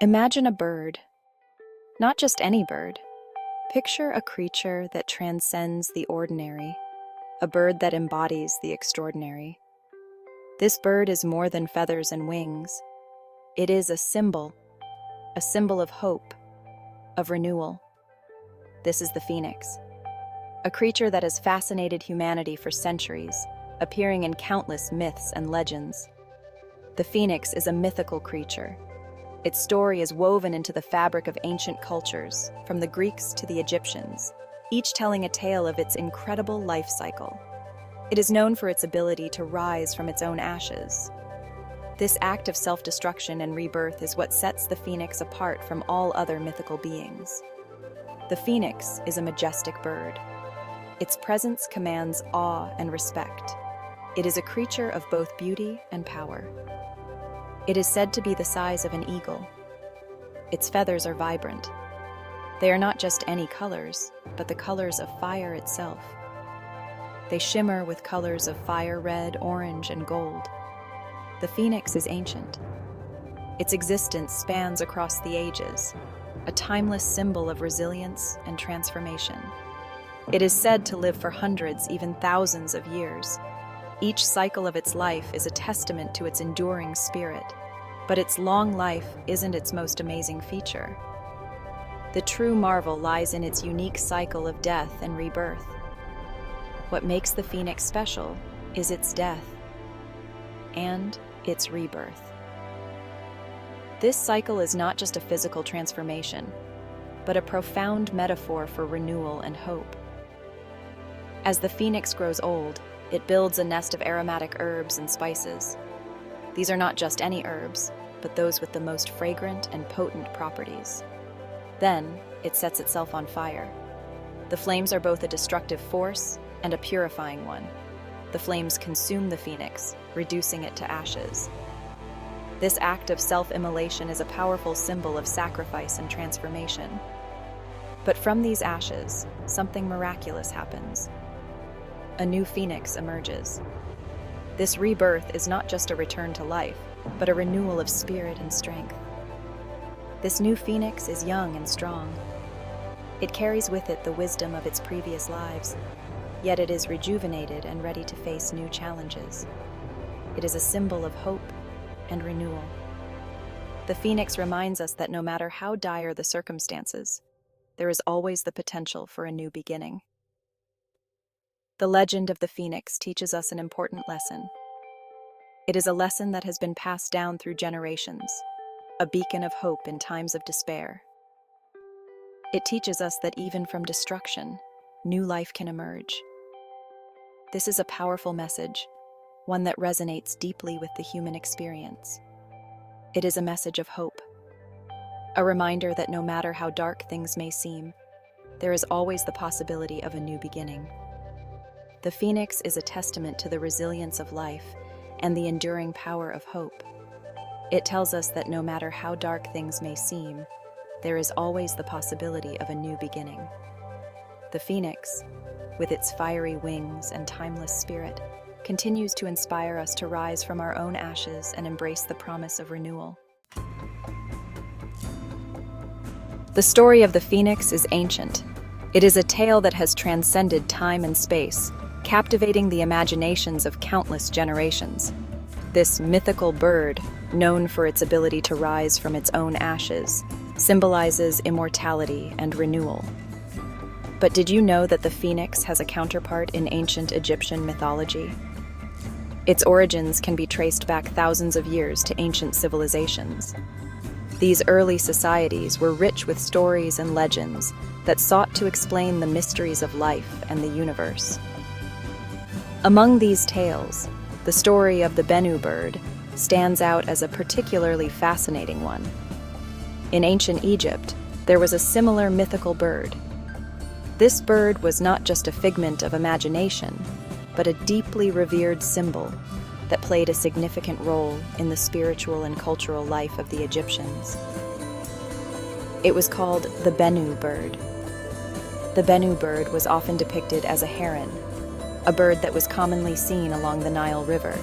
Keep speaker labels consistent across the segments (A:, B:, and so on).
A: Imagine a bird, not just any bird. Picture a creature that transcends the ordinary, a bird that embodies the extraordinary. This bird is more than feathers and wings. It is a symbol of hope, of renewal. This is the phoenix, a creature that has fascinated humanity for centuries, appearing in countless myths and legends. The phoenix is a mythical creature. Its story is woven into the fabric of ancient cultures, from the Greeks to the Egyptians, each telling a tale of its incredible life cycle. It is known for its ability to rise from its own ashes. This act of self-destruction and rebirth is what sets the phoenix apart from all other mythical beings. The phoenix is a majestic bird. Its presence commands awe and respect. It is a creature of both beauty and power. It is said to be the size of an eagle. Its feathers are vibrant. They are not just any colors, but the colors of fire itself. They shimmer with colors of fire red, orange, and gold. The phoenix is ancient. Its existence spans across the ages, a timeless symbol of resilience and transformation. It is said to live for hundreds, even thousands of years. Each cycle of its life is a testament to its enduring spirit, but its long life isn't its most amazing feature. The true marvel lies in its unique cycle of death and rebirth. What makes the phoenix special is its death and its rebirth. This cycle is not just a physical transformation, but a profound metaphor for renewal and hope. As the phoenix grows old, it builds a nest of aromatic herbs and spices. These are not just any herbs, but those with the most fragrant and potent properties. Then, it sets itself on fire. The flames are both a destructive force and a purifying one. The flames consume the phoenix, reducing it to ashes. This act of self-immolation is a powerful symbol of sacrifice and transformation. But from these ashes, something miraculous happens. A new phoenix emerges. This rebirth is not just a return to life, but a renewal of spirit and strength. This new phoenix is young and strong. It carries with it the wisdom of its previous lives, yet it is rejuvenated and ready to face new challenges. It is a symbol of hope and renewal. The phoenix reminds us that no matter how dire the circumstances, there is always the potential for a new beginning. The legend of the phoenix teaches us an important lesson. It is a lesson that has been passed down through generations, a beacon of hope in times of despair. It teaches us that even from destruction, new life can emerge. This is a powerful message, one that resonates deeply with the human experience. It is a message of hope, a reminder that no matter how dark things may seem, there is always the possibility of a new beginning. The phoenix is a testament to the resilience of life and the enduring power of hope. It tells us that no matter how dark things may seem, there is always the possibility of a new beginning. The phoenix, with its fiery wings and timeless spirit, continues to inspire us to rise from our own ashes and embrace the promise of renewal. The story of the phoenix is ancient. It is a tale that has transcended time and space, captivating the imaginations of countless generations. This mythical bird, known for its ability to rise from its own ashes, symbolizes immortality and renewal. But did you know that the phoenix has a counterpart in ancient Egyptian mythology? Its origins can be traced back thousands of years to ancient civilizations. These early societies were rich with stories and legends that sought to explain the mysteries of life and the universe. Among these tales, the story of the Bennu bird stands out as a particularly fascinating one. In ancient Egypt, there was a similar mythical bird. This bird was not just a figment of imagination, but a deeply revered symbol that played a significant role in the spiritual and cultural life of the Egyptians. It was called the Bennu bird. The Bennu bird was often depicted as a heron, a bird that was commonly seen along the Nile River.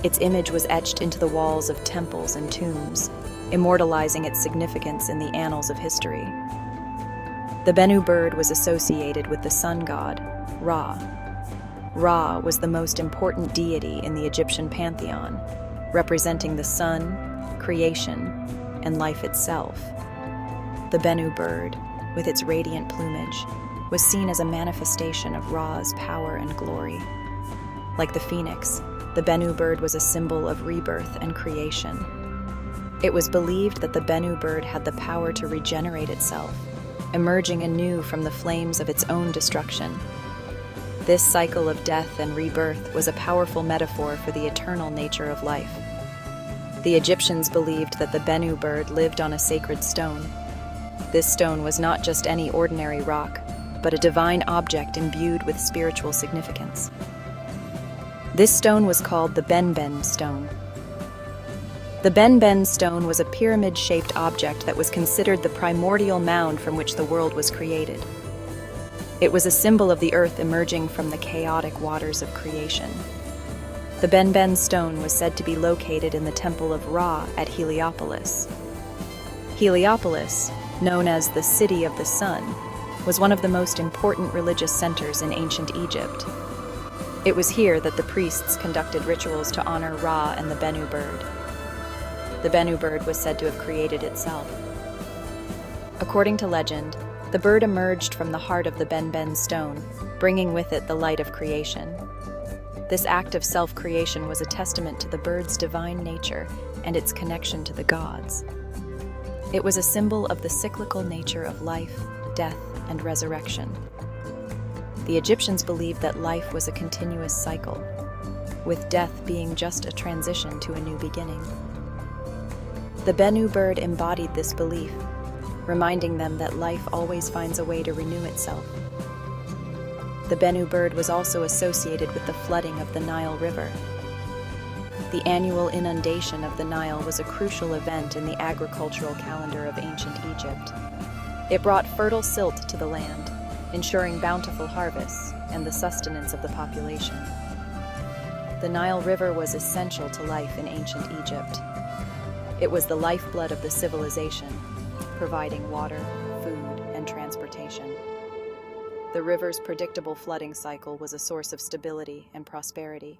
A: Its image was etched into the walls of temples and tombs, immortalizing its significance in the annals of history. The Bennu bird was associated with the sun god, Ra. Ra was the most important deity in the Egyptian pantheon, representing the sun, creation, and life itself. The Bennu bird, with its radiant plumage, was seen as a manifestation of Ra's power and glory. Like the phoenix, the Bennu bird was a symbol of rebirth and creation. It was believed that the Bennu bird had the power to regenerate itself, emerging anew from the flames of its own destruction. This cycle of death and rebirth was a powerful metaphor for the eternal nature of life. The Egyptians believed that the Bennu bird lived on a sacred stone. This stone was not just any ordinary rock, but a divine object imbued with spiritual significance. This stone was called the Bennu stone. The Bennu stone was a pyramid-shaped object that was considered the primordial mound from which the world was created. It was a symbol of the earth emerging from the chaotic waters of creation. The Bennu stone was said to be located in the temple of Ra at Heliopolis. Heliopolis, known as the City of the Sun, was one of the most important religious centers in ancient Egypt. It was here that the priests conducted rituals to honor Ra and the Bennu bird. The Bennu bird was said to have created itself. According to legend, the bird emerged from the heart of the Bennu stone, bringing with it the light of creation. This act of self-creation was a testament to the bird's divine nature and its connection to the gods. It was a symbol of the cyclical nature of life, death, and resurrection. The Egyptians believed that life was a continuous cycle, with death being just a transition to a new beginning. The Bennu bird embodied this belief, reminding them that life always finds a way to renew itself. The Bennu bird was also associated with the flooding of the Nile River. The annual inundation of the Nile was a crucial event in the agricultural calendar of ancient Egypt. It brought fertile silt to the land, ensuring bountiful harvests and the sustenance of the population. The Nile River was essential to life in ancient Egypt. It was the lifeblood of the civilization, providing water, food, and transportation. The river's predictable flooding cycle was a source of stability and prosperity.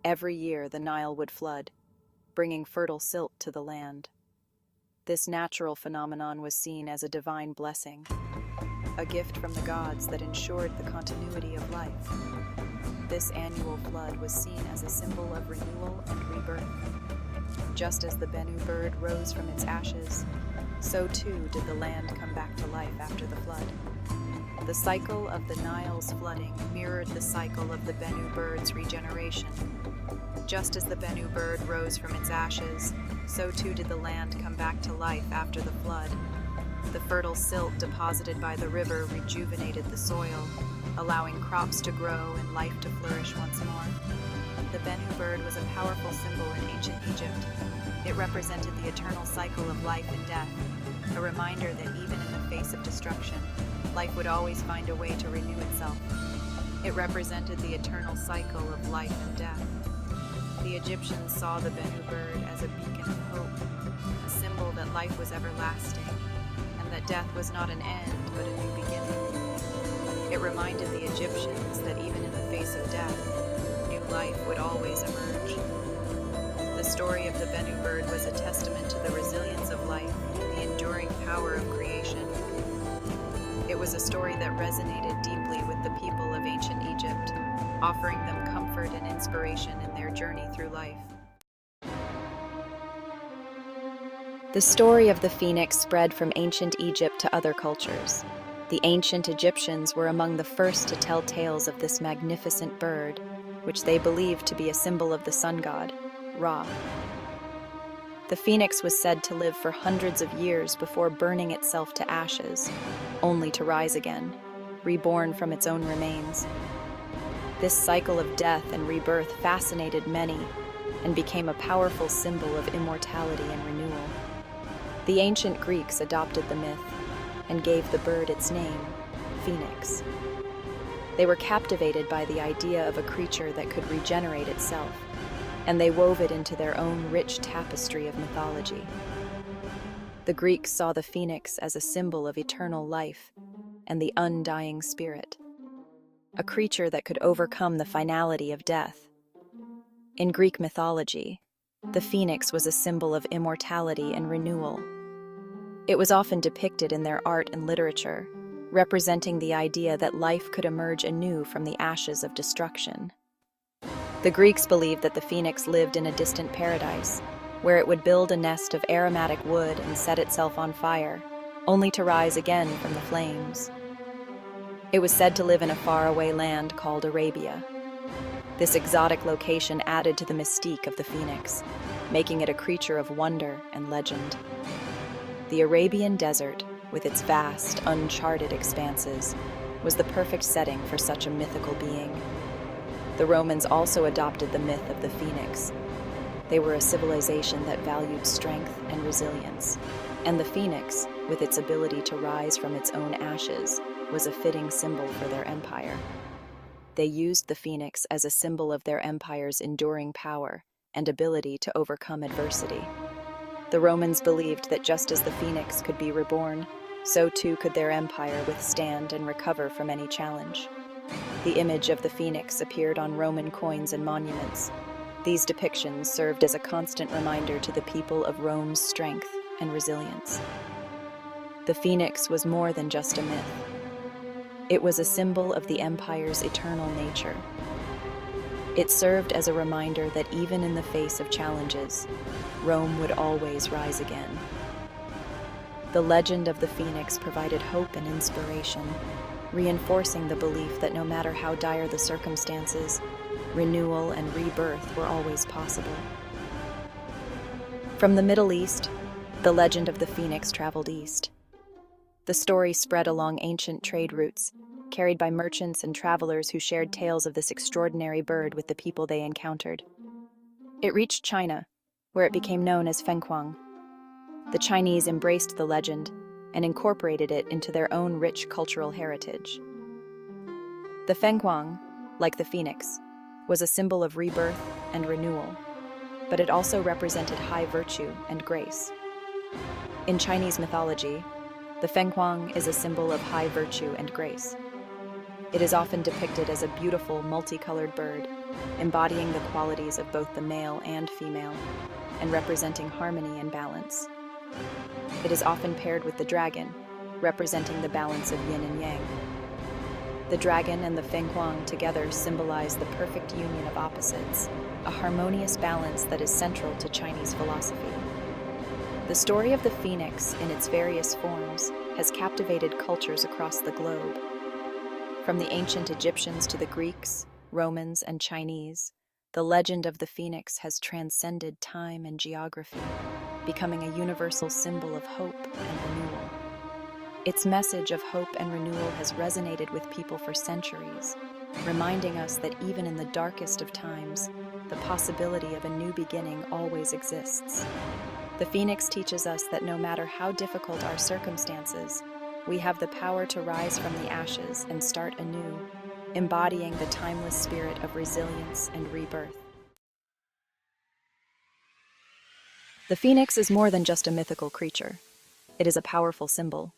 A: Every year the Nile would flood, bringing fertile silt to the land. This natural phenomenon was seen as a divine blessing, a gift from the gods that ensured the continuity of life. This annual flood was seen as a symbol of renewal and rebirth. Just as the Bennu bird rose from its ashes, so too did the land come back to life after the flood. The cycle of the Nile's flooding mirrored the cycle of the Bennu bird's regeneration. Just as the Bennu bird rose from its ashes, so too did the land come back to life after the flood. The fertile silt deposited by the river rejuvenated the soil, allowing crops to grow and life to flourish once more. The Bennu bird was a powerful symbol in ancient Egypt. It represented the eternal cycle of life and death, a reminder that even in the face of destruction, life would always find a way to renew itself. It represented the eternal cycle of life and death. The Egyptians saw the Bennu bird as a beacon of hope, a symbol that life was everlasting, and that death was not an end, but a new beginning. It reminded the Egyptians that even in the face of death, new life would always emerge. The story of the Bennu bird was a testament to the resilience of life and the enduring power of creation. It was a story that resonated deeply with the people of ancient Egypt, offering them comfort and inspiration in their journey through life. The story of the phoenix spread from ancient Egypt to other cultures. The ancient Egyptians were among the first to tell tales of this magnificent bird, which they believed to be a symbol of the sun god, Ra. The phoenix was said to live for hundreds of years before burning itself to ashes, only to rise again, reborn from its own remains. This cycle of death and rebirth fascinated many and became a powerful symbol of immortality and renewal. The ancient Greeks adopted the myth and gave the bird its name, Phoenix. They were captivated by the idea of a creature that could regenerate itself, and they wove it into their own rich tapestry of mythology. The Greeks saw the phoenix as a symbol of eternal life and the undying spirit, a creature that could overcome the finality of death. In Greek mythology, the phoenix was a symbol of immortality and renewal. It was often depicted in their art and literature, representing the idea that life could emerge anew from the ashes of destruction. The Greeks believed that the phoenix lived in a distant paradise, where it would build a nest of aromatic wood and set itself on fire, only to rise again from the flames. It was said to live in a faraway land called Arabia. This exotic location added to the mystique of the phoenix, making it a creature of wonder and legend. The Arabian desert, with its vast, uncharted expanses, was the perfect setting for such a mythical being. The Romans also adopted the myth of the phoenix. They were a civilization that valued strength and resilience, and the phoenix, with its ability to rise from its own ashes, was a fitting symbol for their empire. They used the phoenix as a symbol of their empire's enduring power and ability to overcome adversity. The Romans believed that just as the phoenix could be reborn, so too could their empire withstand and recover from any challenge. The image of the phoenix appeared on Roman coins and monuments. These depictions served as a constant reminder to the people of Rome's strength and resilience. The phoenix was more than just a myth. It was a symbol of the empire's eternal nature. It served as a reminder that even in the face of challenges, Rome would always rise again. The legend of the phoenix provided hope and inspiration, reinforcing the belief that no matter how dire the circumstances, renewal and rebirth were always possible. From the Middle East, the legend of the phoenix traveled east. The story spread along ancient trade routes, carried by merchants and travelers who shared tales of this extraordinary bird with the people they encountered. It reached China, where it became known as fenghuang. The Chinese embraced the legend and incorporated it into their own rich cultural heritage. The fenghuang, like the phoenix, was a symbol of rebirth and renewal, but it also represented high virtue and grace. In Chinese mythology, the fenghuang is a symbol of high virtue and grace. It is often depicted as a beautiful, multicolored bird, embodying the qualities of both the male and female, and representing harmony and balance. It is often paired with the dragon, representing the balance of yin and yang. The dragon and the fenghuang together symbolize the perfect union of opposites, a harmonious balance that is central to Chinese philosophy. The story of the phoenix in its various forms has captivated cultures across the globe. From the ancient Egyptians to the Greeks, Romans, and Chinese, the legend of the phoenix has transcended time and geography, becoming a universal symbol of hope and renewal. Its message of hope and renewal has resonated with people for centuries, reminding us that even in the darkest of times, the possibility of a new beginning always exists. The phoenix teaches us that no matter how difficult our circumstances, we have the power to rise from the ashes and start anew, embodying the timeless spirit of resilience and rebirth. The phoenix is more than just a mythical creature. It is a powerful symbol.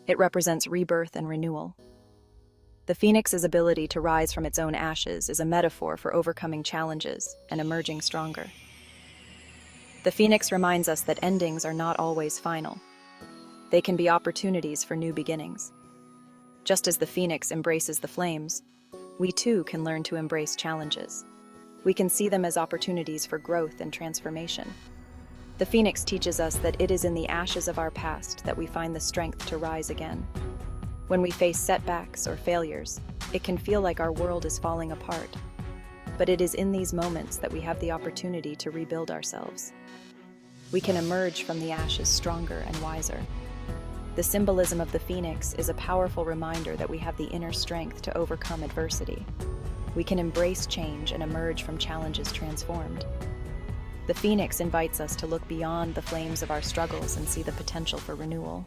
A: It represents rebirth and renewal. The phoenix's ability to rise from its own ashes is a metaphor for overcoming challenges and emerging stronger. The phoenix reminds us that endings are not always final. They can be opportunities for new beginnings. Just as the phoenix embraces the flames, we too can learn to embrace challenges. We can see them as opportunities for growth and transformation. The phoenix teaches us that it is in the ashes of our past that we find the strength to rise again. When we face setbacks or failures, it can feel like our world is falling apart. But it is in these moments that we have the opportunity to rebuild ourselves. We can emerge from the ashes stronger and wiser. The symbolism of the phoenix is a powerful reminder that we have the inner strength to overcome adversity. We can embrace change and emerge from challenges transformed. The phoenix invites us to look beyond the flames of our struggles and see the potential for renewal.